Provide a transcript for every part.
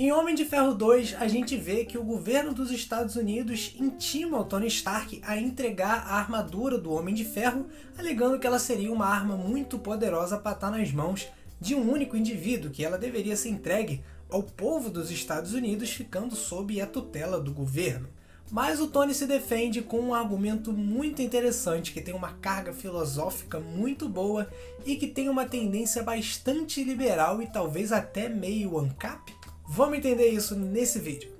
Em Homem de Ferro 2, a gente vê que o governo dos Estados Unidos intima o Tony Stark a entregar a armadura do Homem de Ferro, alegando que ela seria uma arma muito poderosa para estar nas mãos de um único indivíduo, que ela deveria ser entregue ao povo dos Estados Unidos, ficando sob a tutela do governo. Mas o Tony se defende com um argumento muito interessante, que tem uma carga filosófica muito boa e que tem uma tendência bastante liberal e talvez até meio ANCAP. Vamos entender isso nesse vídeo.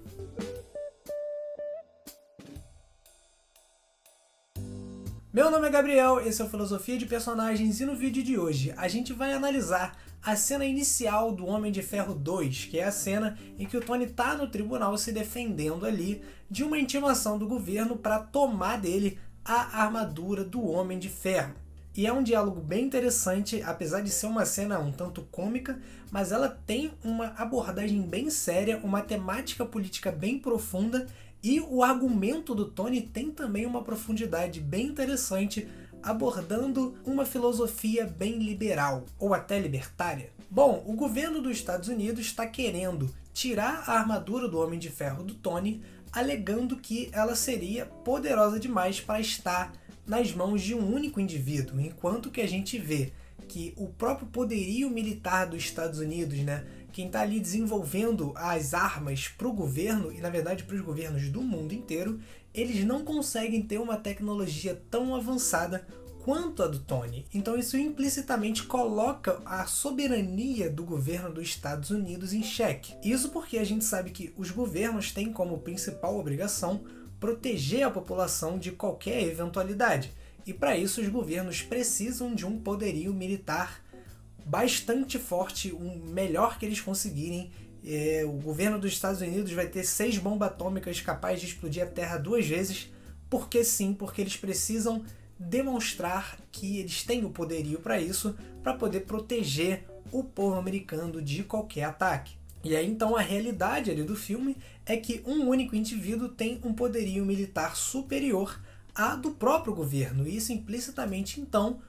Meu nome é Gabriel, esse é o Filosofia de Personagens e no vídeo de hoje a gente vai analisar a cena inicial do Homem de Ferro 2, que é a cena em que o Tony está no tribunal se defendendo ali de uma intimação do governo para tomar dele a armadura do Homem de Ferro. E é um diálogo bem interessante, apesar de ser uma cena um tanto cômica, mas ela tem uma abordagem bem séria, uma temática política bem profunda e o argumento do Tony tem também uma profundidade bem interessante, abordando uma filosofia bem liberal, ou até libertária. Bom, o governo dos Estados Unidos está querendo tirar a armadura do Homem de Ferro do Tony, alegando que ela seria poderosa demais para estar nas mãos de um único indivíduo, enquanto que a gente vê que o próprio poderio militar dos Estados Unidos, quem está ali desenvolvendo as armas para o governo, e na verdade para os governos do mundo inteiro, eles não conseguem ter uma tecnologia tão avançada quanto a do Tony. Então isso implicitamente coloca a soberania do governo dos Estados Unidos em xeque. Isso porque a gente sabe que os governos têm como principal obrigação proteger a população de qualquer eventualidade. E para isso os governos precisam de um poderio militar bastante forte, o melhor que eles conseguirem. O governo dos Estados Unidos vai ter 6 bombas atômicas capazes de explodir a Terra 2 vezes, porque sim, porque eles precisam demonstrar que eles têm o poderio para isso, para poder proteger o povo americano de qualquer ataque. E aí então a realidade ali do filme é que um único indivíduo tem um poderio militar superior à do próprio governo. E isso implicitamente então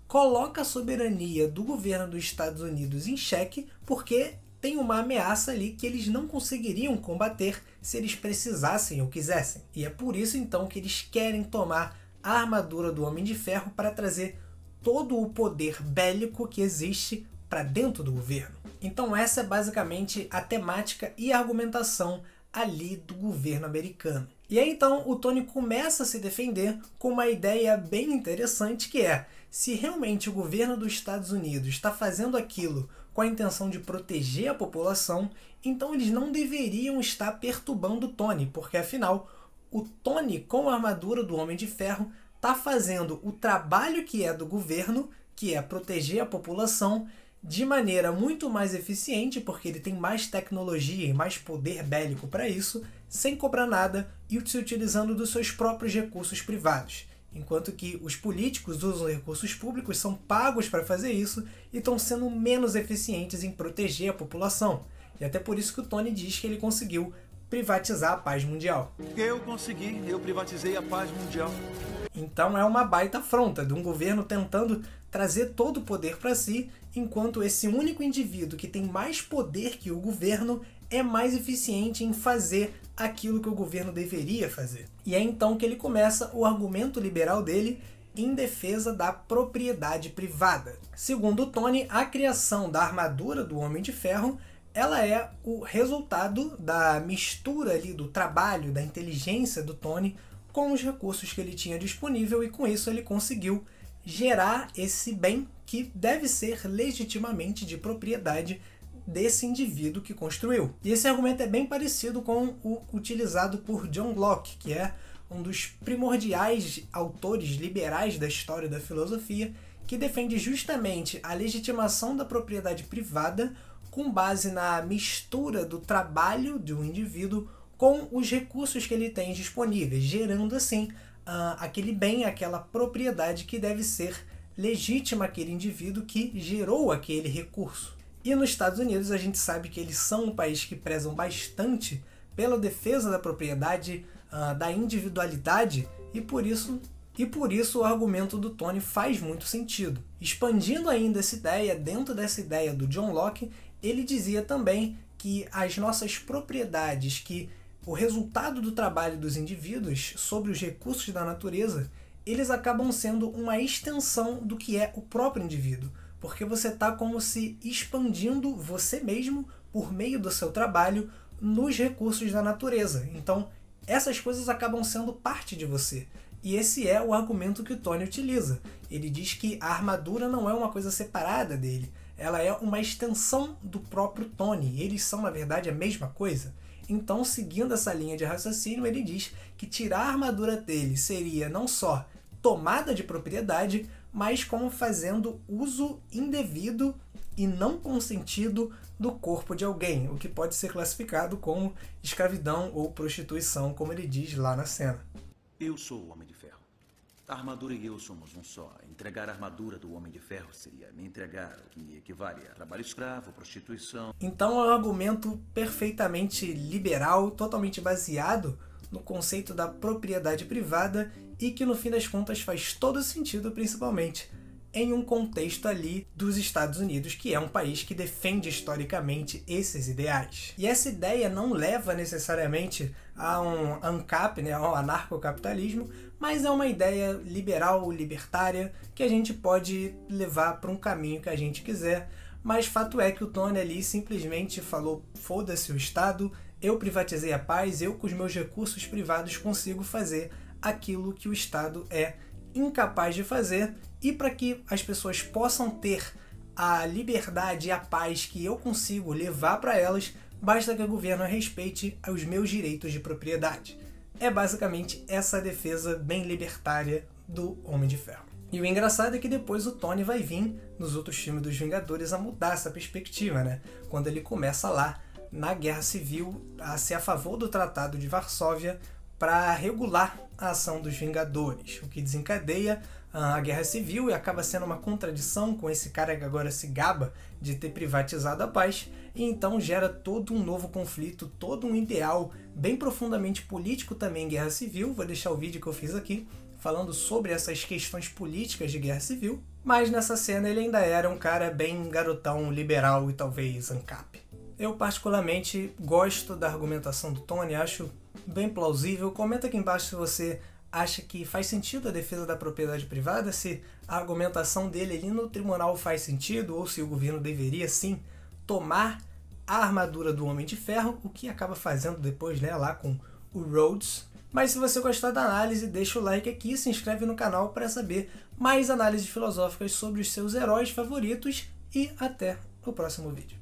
coloca a soberania do governo dos Estados Unidos em xeque, porque tem uma ameaça ali que eles não conseguiriam combater se eles precisassem ou quisessem. E é por isso então que eles querem tomar a armadura do Homem de Ferro para trazer todo o poder bélico que existe para dentro do governo. Então essa é basicamente a temática e a argumentação ali do governo americano. E aí então o Tony começa a se defender com uma ideia bem interessante, que é: se realmente o governo dos Estados Unidos está fazendo aquilo com a intenção de proteger a população, então eles não deveriam estar perturbando o Tony, porque afinal o Tony, com a armadura do Homem de Ferro, está fazendo o trabalho que é do governo, que é proteger a população, de maneira muito mais eficiente, porque ele tem mais tecnologia e mais poder bélico para isso, sem cobrar nada e se utilizando dos seus próprios recursos privados. Enquanto que os políticos usam recursos públicos, são pagos para fazer isso e estão sendo menos eficientes em proteger a população. E até por isso que o Tony diz que ele conseguiu privatizar a paz mundial. Eu privatizei a paz mundial. Então é uma baita afronta de um governo tentando trazer todo o poder para si, enquanto esse único indivíduo que tem mais poder que o governo é mais eficiente em fazer aquilo que o governo deveria fazer. E é então que ele começa o argumento liberal dele em defesa da propriedade privada. Segundo o Tony, a criação da armadura do Homem de Ferro ela é o resultado da mistura ali do trabalho, da inteligência do Tony com os recursos que ele tinha disponível, e com isso ele conseguiu gerar esse bem que deve ser legitimamente de propriedade desse indivíduo que construiu. E esse argumento é bem parecido com o utilizado por John Locke, que é um dos primordiais autores liberais da história da filosofia, que defende justamente a legitimação da propriedade privada com base na mistura do trabalho de um indivíduo com os recursos que ele tem disponíveis, gerando assim aquele bem, aquela propriedade que deve ser legítima àquele indivíduo que gerou aquele recurso. E nos Estados Unidos a gente sabe que eles são um país que prezam bastante pela defesa da propriedade, da individualidade, e por isso o argumento do Tony faz muito sentido. Expandindo ainda essa ideia, dentro dessa ideia do John Locke, ele dizia também que as nossas propriedades, que o resultado do trabalho dos indivíduos sobre os recursos da natureza, eles acabam sendo uma extensão do que é o próprio indivíduo, porque você está como se expandindo você mesmo por meio do seu trabalho nos recursos da natureza. Então, essas coisas acabam sendo parte de você. E esse é o argumento que o Tony utiliza. Ele diz que a armadura não é uma coisa separada dele, ela é uma extensão do próprio Tony. Eles são, na verdade, a mesma coisa. Então, seguindo essa linha de raciocínio, ele diz que tirar a armadura dele seria não só tomada de propriedade, mas como fazendo uso indevido e não consentido do corpo de alguém, o que pode ser classificado como escravidão ou prostituição, como ele diz lá na cena. Eu sou o Homem de Ferro. A armadura e eu somos um só. Entregar a armadura do Homem de Ferro seria me entregar, o que equivale a trabalho escravo, prostituição. Então é um argumento perfeitamente liberal, totalmente baseado no conceito da propriedade privada e que no fim das contas faz todo sentido, principalmente em um contexto ali dos Estados Unidos, que é um país que defende historicamente esses ideais. E essa ideia não leva necessariamente a um ANCAP, né, ao anarcocapitalismo, mas é uma ideia liberal, libertária, que a gente pode levar para um caminho que a gente quiser. Mas fato é que o Tony ali simplesmente falou: foda-se o Estado, eu privatizei a paz, eu com os meus recursos privados consigo fazer aquilo que o Estado é incapaz de fazer, e para que as pessoas possam ter a liberdade e a paz que eu consigo levar para elas, basta que o governo respeite os meus direitos de propriedade. É basicamente essa defesa bem libertária do Homem de Ferro. E o engraçado é que depois o Tony vai vir nos outros filmes dos Vingadores a mudar essa perspectiva, né? Quando ele começa lá na Guerra Civil a ser a favor do Tratado de Varsóvia para regular a ação dos Vingadores, o que desencadeia a Guerra Civil e acaba sendo uma contradição com esse cara que agora se gaba de ter privatizado a paz, e então gera todo um novo conflito, todo um ideal bem profundamente político também em Guerra Civil. Vou deixar o vídeo que eu fiz aqui falando sobre essas questões políticas de Guerra Civil, mas nessa cena ele ainda era um cara bem garotão, liberal e talvez ANCAP. Eu particularmente gosto da argumentação do Tony, acho bem plausível. Comenta aqui embaixo se você acha que faz sentido a defesa da propriedade privada, se a argumentação dele ali no tribunal faz sentido, ou se o governo deveria sim tomar a armadura do Homem de Ferro, o que acaba fazendo depois, né, lá com o Rhodes. Mas se você gostar da análise, deixa o like aqui, se inscreve no canal para saber mais análises filosóficas sobre os seus heróis favoritos e até o próximo vídeo.